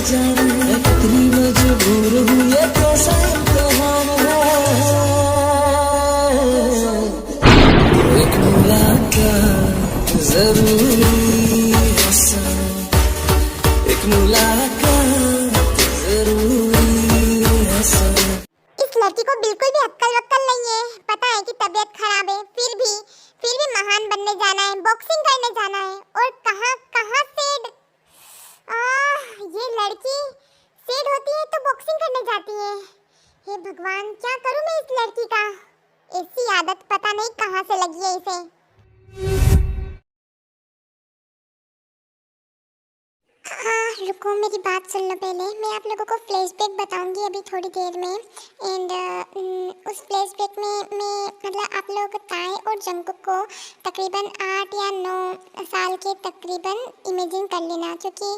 जाने कितनी मजबूर हूँ, ये कैसा इम्तिहान है। एक मुलाकात जरूरी है सनम, एक मुलाकात जरूरी है सनम। इस लड़की को बिल्कुल भी अक्कल वक्कल नहीं है। पता है कि तबीयत खराब है, फिर भी महान बनने जाना है, बॉक्सिंग करने जाना है। और कहाँ से ये लड़की सेड होती है तो बॉक्सिंग करने जाती है। हे भगवान, क्या करूं मैं इस लड़की का। ऐसी आदत पता नहीं कहाँ से लगी है इसे। हाँ रुको, मेरी बात सुन लो पहले। मैं आप लोगों को फ्लैशबैक बताऊंगी अभी थोड़ी देर में। एंड उस फ्लैशबैक में मैं मतलब आप लोगों को ताए और जंकुक को तकरीबन 8 या 9 साल के तकरीबन इमेजिन कर लेना, क्योंकि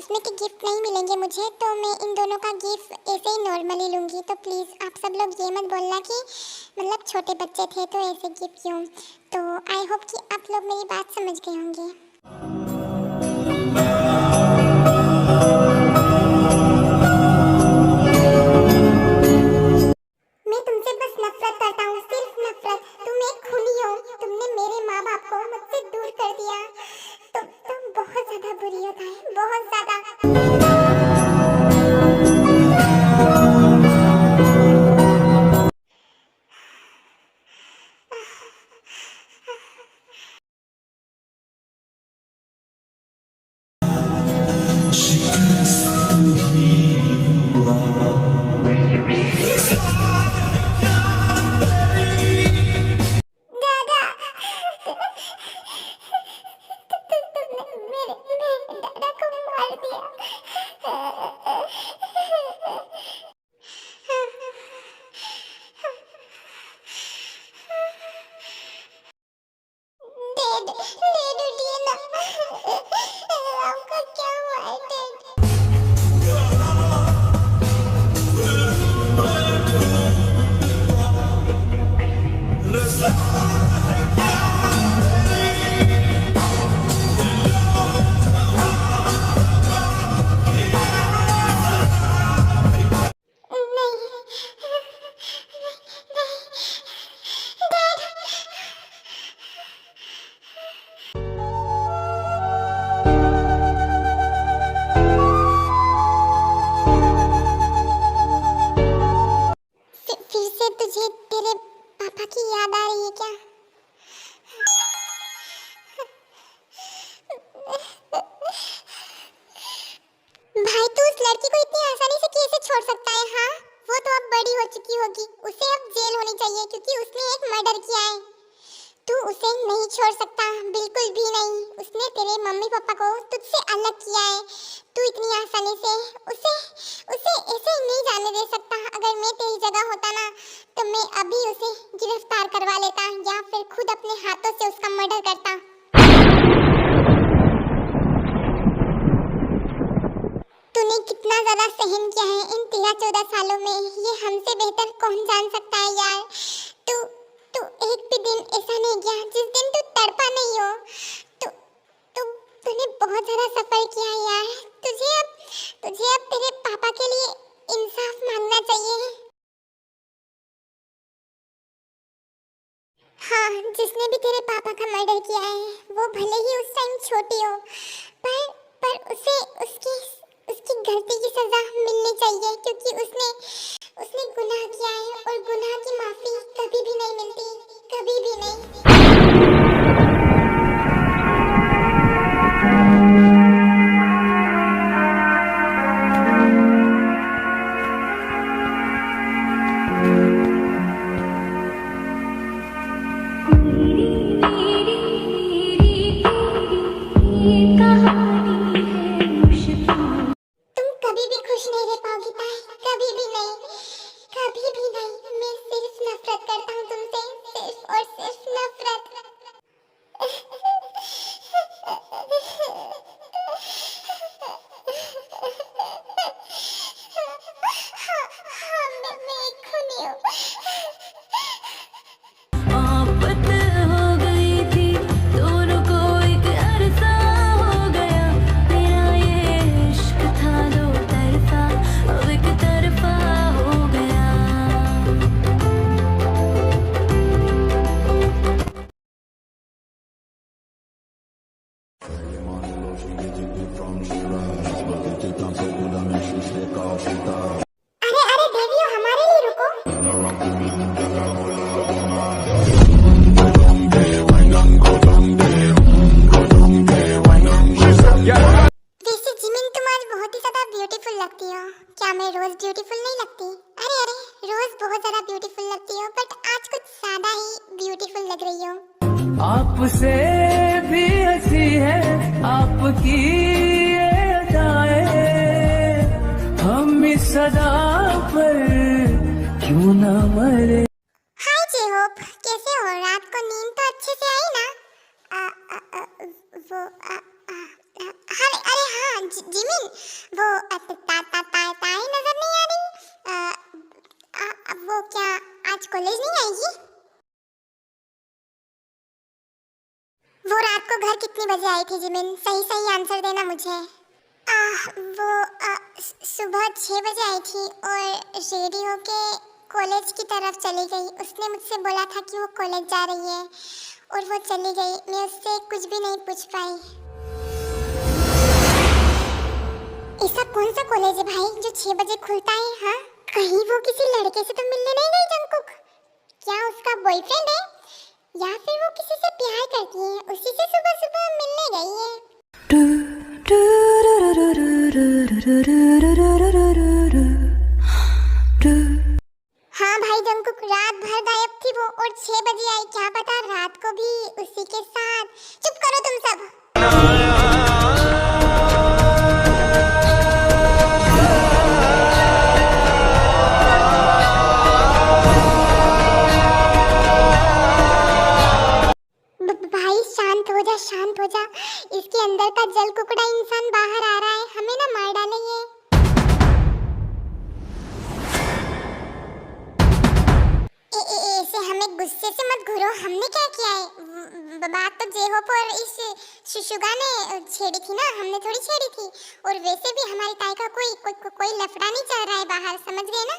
उसमें के गिफ्ट नहीं मिलेंगे मुझे, तो मैं इन दोनों का गिफ्ट ऐसे ही नॉर्मली लूँगी। तो प्लीज़ आप सब लोग ये मत बोलना कि मतलब छोटे बच्चे थे तो ऐसे गिफ्ट क्यों। तो आई होप कि आप लोग मेरी बात समझ गए होंगे। मैं तुमसे बस नफरत करता हूँ, सिर्फ नफरत। तुम एक खूनी हो, तुमने मेरे माँ बाप को मुझसे दूर कर दिया। तुम बहुत ज्यादा बुरी हो ताई, बहुत ज्यादा। तुझे तेरे पापा की याद आ रही है क्या? भाई तू उस लड़की को इतनी आसानी से कैसे छोड़ सकता है? हाँ, वो तो अब बड़ी हो चुकी होगी, उसे अब जेल होनी चाहिए क्योंकि उसने एक मर्डर किया है। तू उसे नहीं छोड़ सकता, बिल्कुल भी नहीं। उसने तेरे मम्मी पापा को तुझसे अलग किया है। तू इतनी आसानी से उसे ऐसे नहीं जाने दे सकता। अगर मैं तेरी जगह होता ना तो मैं अभी उसे गिरफ्तार करवा लेता या फिर खुद अपने हाथों से उसका मर्डर करता। तूने कितना ज्यादा सहन किया है इन 13-14 सालों में, ये हमसे बेहतर कौन जान सकता है यार। तू एक भी दिन ऐसा नहीं गया जिस दिन तू तड़पा नहीं हो। तूने बहुत ज्यादा सफर किया है यार। तुझे अब तेरे पापा के लिए इंसाफ मांगना चाहिए। हाँ, जिसने भी तेरे पापा का मर्डर किया है वो भले ही उस टाइम छोटी हो, पर उसे उसकी गलती की सजा मिलनी चाहिए, क्योंकि उसने गुनाह किया है और गुनाह की माफी कभी भी नहीं मिलती, कभी भी नहीं। आफत हो गई थी, दोनों को एक अरसा हो गया। अरे अरे देवियों, हमारे लिए रुको। वैसे जिमिन, तुम आज बहुत ही ज्यादा ब्यूटीफुल लगती हो। क्या मैं रोज ब्यूटीफुल नहीं लगती? अरे अरे, रोज बहुत ज्यादा ब्यूटीफुल लगती हो, बट आज कुछ ज्यादा ही ब्यूटीफुल लग रही हो। आपसे भी हंसी है आपकी ये अदाएं, हम इस सदा पर क्यों ना मरे। हाय जे होप, कैसे हो? रात को नींद तो अच्छे से आई ना? वो हाँ, अरे हाँ जिमिन, वो ताई नजर नहीं आ रही। वो क्या आज कॉलेज नहीं आएगी? वो रात को घर कितने बजे आई थी जिमिन? सही सही आंसर देना मुझे। वो सुबह 6 बजे आई थी और रेडी होके कॉलेज की तरफ चली गई। उसने मुझसे बोला था कि वो कॉलेज जा रही है और वो चली गई। मैं उससे कुछ भी नहीं पूछ पाई। ऐसा कौन सा कॉलेज है भाई जो 6 बजे खुलता है? हाँ, कहीं वो किसी लड़के से तो मिलने नहीं गई जंगकुक? क्या उसका बॉयफ्रेंड है या फिर वो किसी से प्यार करती है, उसी से सुबह सुबह मिलने गई है? हाँ भाई जंगकुक, रात भर गायब थी वो और 6 बजे आई। क्या पता रात को भी उसी के साथ। चुप करो तुम सब। भाई शांत हो जा, शांत हो जा। इसके अंदर का जल कुकड़ा इंसान बाहर आ रहा है, हमें ना मार डालेंगे। ऐसे हमें गुस्से से मत घूरो। हमने क्या किया है? बात तो जेहोप और इस शुशुगा ने छेड़ी थी ना, हमने थोड़ी छेड़ी थी। और वैसे भी हमारी ताई का कोई लफड़ा नहीं चल रहा है बाहर, समझ गए ना?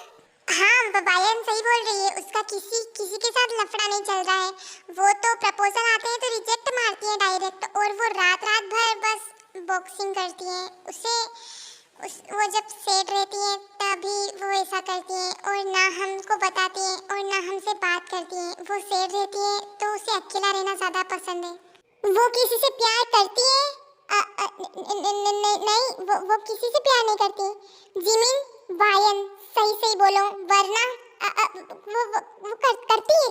हाँ, बायन सही बोल रही है। उसका किसी के साथ लफड़ा नहीं चल रहा है। वो तो प्रपोजल आते हैं तो रिजेक्ट मारती है डायरेक्ट, और वो रात भर बस बॉक्सिंग करती है। वो जब सेट रहती है तभी वो ऐसा करती है और ना हमको बताती है और ना हमसे बात करती है। वो सेट रहती है तो उसे अकेला रहना ज्यादा पसंद है। वो किसी से प्यार करती है? नहीं, वो किसी से प्यार नहीं करती। जिमिन, वायन, सही बोलो, वरना वो करती है,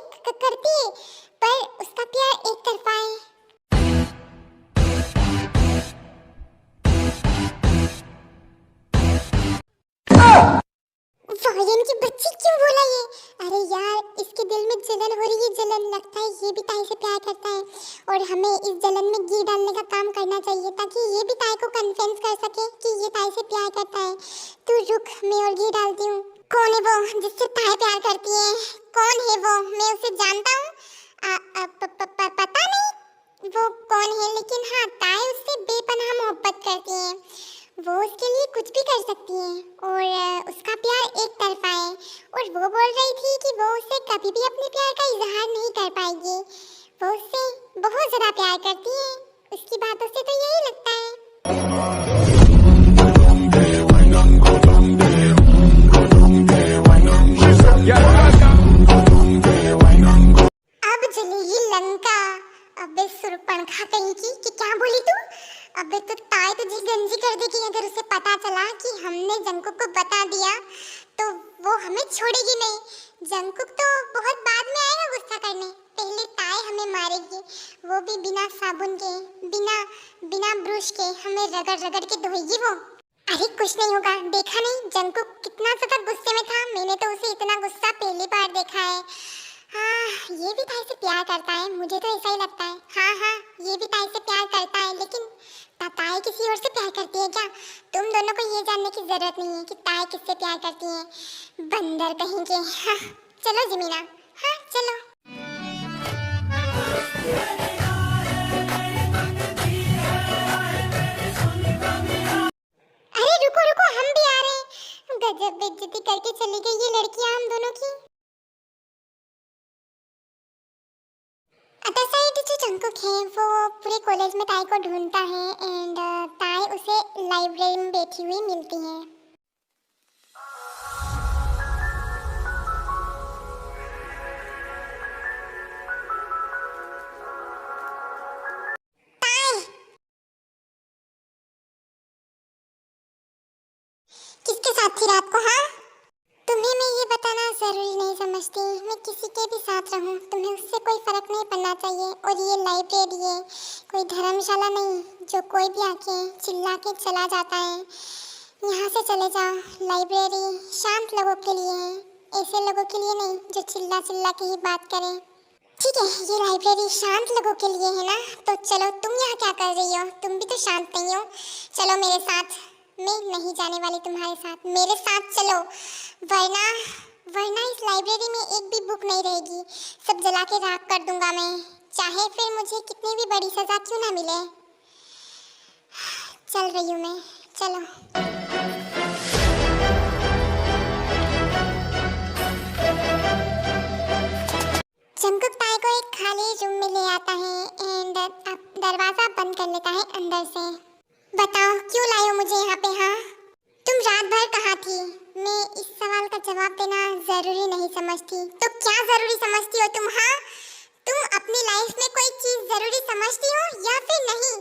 पर उसका प्यार एक तरफा है। वायन की बच्ची क्यों बोला ये? अरे यार, इसके दिल में जलन हो रही है, जलन। लगता है ये भी ताई से प्यार करता है और हमें इस जलन में घी डालने का काम करना चाहिए ताकि ये भी ताई को कन्विंस कर सके कि ये ताई से प्यार करता है। तू रुक, मैं और घी डालती हूँ। कौन है वो जिससे ताई प्यार करती है? कौन है वो? मैं उसे जानता हूँ? पता नहीं वो कौन है, लेकिन हाँ, ताई उससे बेपनाह मोहब्बत करती है। वो उसके लिए कुछ भी कर सकती है और उसका प्यार एक तरफा है। और वो बोल रही थी कि वो उससे कभी भी अपने प्यार का इजहार नहीं कर पाएगी। वो उससे बहुत ज्यादा प्यार करती है, उसकी बातों से तो यही लगता है। अब जलेगी लंका। अबे सुरपणखा कहीं की, कि क्या बोली तू? अबे तो ताई तुझे गंजी कर देगी अगर उसे पता चला कि हमने जंकुक को बता दिया तो वो हमें छोड़ेगी नहीं। जंकुक तो बहुत बाद में आएगा गुस्सा करने, पहले ताई हमें मारेगी, वो भी बिना साबुन के, बिना ब्रश के हमें रगड़ के धोएगी वो। अरे कुछ नहीं होगा, देखा नहीं जंकुक कितना ज्यादा गुस्से में था? मैंने तो उसे इतना गुस्सा पहली बार देखा है। हाँ, ये भी ताई से प्यार करता है, मुझे तो ऐसा ही लगता है। हाँ, ये भी ताई से प्यार करता है, लेकिन ताई किसी और से प्यार करती है क्या? तुम दोनों को ये जानने की जरूरत नहीं है कि ताई किससे प्यार करती है, बंदर कहीं के। हाँ, चलो जिमीना, हाँ चलो। अरे रुको, हम भी आ रहे हैं। गजब बेइज्जती करके चली गई ये लड़कियां हम दोनों की। आता साइड जंकुक है वो पूरे कॉलेज में ताई को ढूंढता है एंड ताई उसे लाइब्रेरी में बैठी हुई मिलती है। ताई, किसके साथ थी रात को? हाँ, तुम्हें मैं ये बताना जरूरी नहीं समझती। मैं किसी के भी साथ रहूं तुम्हें उससे कोई फर्क नहीं पड़ना चाहिए। और ये लाइब्रेरी है, कोई धर्मशाला नहीं जो कोई भी आके चिल्ला के चला जाता है। यहाँ से चले जाओ। लाइब्रेरी शांत लोगों के लिए है, ऐसे लोगों के लिए नहीं जो चिल्ला चिल्ला के ही बात करें। ठीक है, ये लाइब्रेरी शांत लोगों के लिए है ना, तो चलो। तुम यहाँ क्या कर रही हो? तुम भी तो शांत नहीं हो। चलो मेरे साथ। मैं नहीं जाने वाली तुम्हारे साथ, मेरे साथ चलो, वरना इस लाइब्रेरी में एक भी बुक नहीं रहेगी। सब जला के राख कर दूंगा मैं, चाहे फिर मुझे कितनी भी बड़ी सजा क्यों ना मिले। चल रही हूँ मैं, चलो। जंकुक ताई को एक खाली रूम में ले आता है एंड दरवाजा बंद कर लेता है अंदर से। बताओ क्यों लाए हो मुझे यहाँ पे? हाँ, तुम रात भर कहाँ थी? मैं इस सवाल का जवाब देना जरूरी नहीं समझती। तो क्या जरूरी समझती हो तुम? हाँ, तुम अपनी लाइफ में कोई चीज जरूरी समझती हो या फिर नहीं?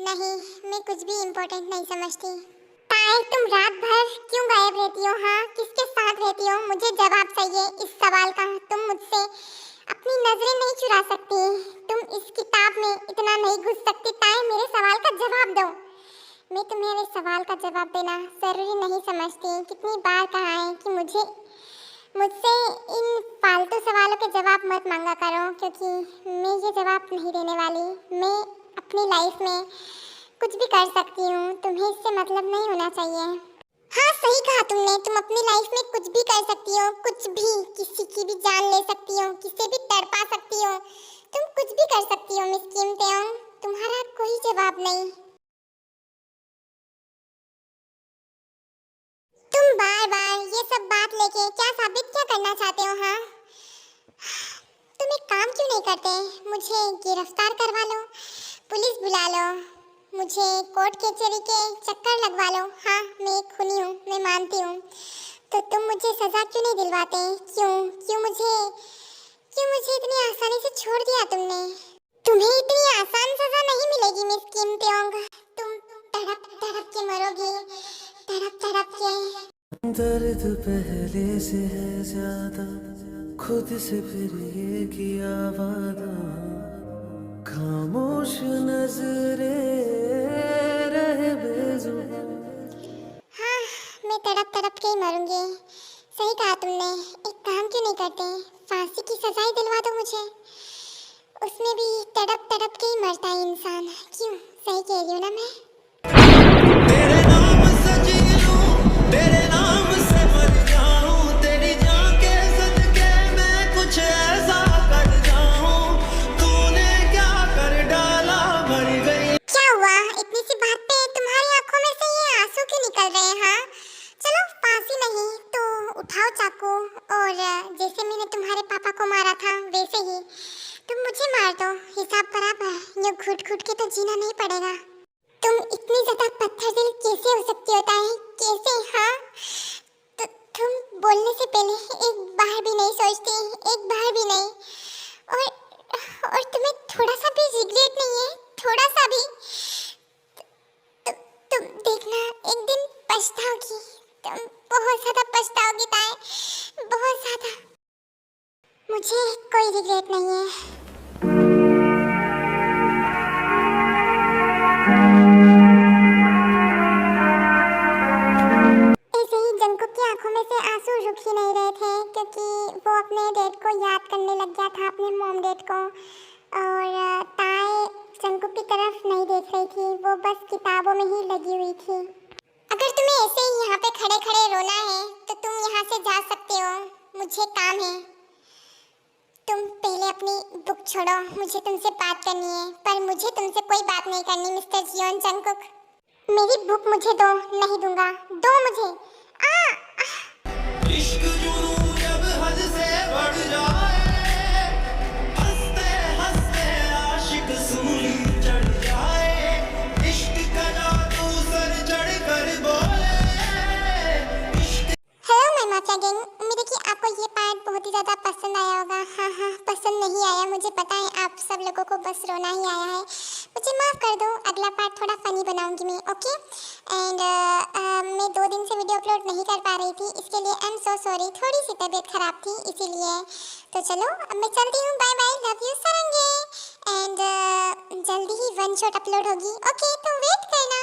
नहीं, मैं कुछ भी इम्पोर्टेंट नहीं समझती। ताई, तुम रात भर क्यों गायब रहती हो? हाँ, किसके साथ रहती हो? मुझे जवाब चाहिए इस सवाल का। तुम मुझसे अपनी नजरें नहीं चुरा सकती, तुम इस किताब में इतना नहीं घुस सकती। ताई, मेरे सवाल का जवाब दो। मैं तुम्हारे सवाल का जवाब देना जरूरी नहीं समझती। कितनी बार कहा है कि मुझसे इन फालतू सवालों के जवाब मत मांगा करो, क्योंकि मैं ये जवाब नहीं देने वाली। मैं अपनी लाइफ में कुछ भी कर सकती हूँ, तुम्हें इससे मतलब नहीं होना चाहिए। हाँ, सही कहा तुमने। तुम अपनी लाइफ में कुछ भी कर सकती हो, कुछ भी। किसी की भी जान ले सकती हो, किसे भी तड़पा सकती हो, तुम कुछ भी कर सकती हो मिस किम तेओंग। तुम्हारा कोई जवाब नहीं। तुम बार बार ये सब बात लेके क्या साबित क्या करना चाहते हो? हाँ, तुम एक काम क्यों नहीं करते? मुझे गिरफ्तार करवा लो, पुलिस बुला लो, मुझे कोर्ट कचहरी के चक्कर लगवा लो। हाँ, मैं एक खूनी हूँ, मैं मानती हूँ। तो तुम मुझे सजा क्यों नहीं दिलवाते? क्यों मुझे इतनी आसानी से छोड़ दिया तुमने? तुम्हें इतनी आसान सजा नहीं मिलेगी मिस किम तेओंग। तुम तड़प तड़प के मरोगी, तड़प तड़प के। दर्द पहले से है ज्यादा, खुद से फिर ये किया वादा, खामोश नजरे रहे बेजुबान। हाँ, मैं तड़प तड़प के ही मरूंगी। सही कहा तुमने। एक काम क्यों नहीं करते, फांसी की सजा ही दिलवा दो मुझे। उसमें भी तड़प तड़प के ही मरता है इंसान। क्यों? सही कह रही हूँ ना मैं? तेरे नाम से जी लूं, तेरे नाम से मर जाऊं, तेरी जान के सदके मैं कुछ ऐसा कर जाऊं, तूने क्या कर डाला, मर गई। क्या हुआ? इतनी सी बात पे तुम्हारी आंखों में से ये आंसू क्यों निकल रहे हैं? हाँ, चलो फांसी नहीं तो उठाओ चाकू, और जैसे मैंने तुम्हारे पापा को मारा था वैसे ही तुम मुझे मार दो। हिसाब बराबर। यूं घुट घुट के तो जीना नहीं पड़ेगा। तुम इतनी ज्यादा पत्थर दिल कैसे हो सकती होता है? कैसे? हाँ, तो तुम बोलने से पहले एक बार भी नहीं सोचती, एक बार भी नहीं। और तुम्हें थोड़ा सा भी रिग्रेट नहीं है? थोड़ा सा भी? तुम देखना, एक दिन पछताओगी, तुम बहुत ज्यादा पछताओगी ताई, बहुत ज्यादा। मुझे कोई रिग्रेट नहीं है। आंखों में से आंसू रुक ही नहीं रहे थे, क्योंकि वो अपने डैड को याद करने लग गया था, अपने मॉम डैड को। और ताई जंकुक की तरफ नहीं देख रही थी, वो बस किताबों में ही लगी हुई थी। अगर तुम्हें ऐसे ही यहाँ पे खड़े खड़े रोना है तो तुम यहाँ से जा सकते हो, मुझे काम है। तुम पहले अपनी बुक छोड़ो, मुझे तुमसे बात करनी है। पर मुझे तुमसे कोई बात नहीं करनी मिस्टर जियोन जंकुक। मेरी बुक मुझे दो। नहीं दूंगा, दो मुझे। इश्क जुनून जब हद से बढ़ जाए, हंसते हंसते आशिक ही ज़्यादा पसंद आया होगा। हाँ हाँ, पसंद नहीं आया मुझे पता है, आप सब लोगों को बस रोना ही आया है, मुझे माफ़ कर दो। अगला पार्ट थोड़ा फनी बनाऊंगी मैं, ओके। एंड मैं 2 दिन से वीडियो अपलोड नहीं कर पा रही थी, इसके लिए आई एम सो सॉरी, थोड़ी सी तबीयत खराब थी इसीलिए। तो चलो अब मैं चलती हूँ, बाय बाय, लव यू सारंगे। एंड जल्दी ही वन शॉट अपलोड होगी, ओके, तो वेट करना।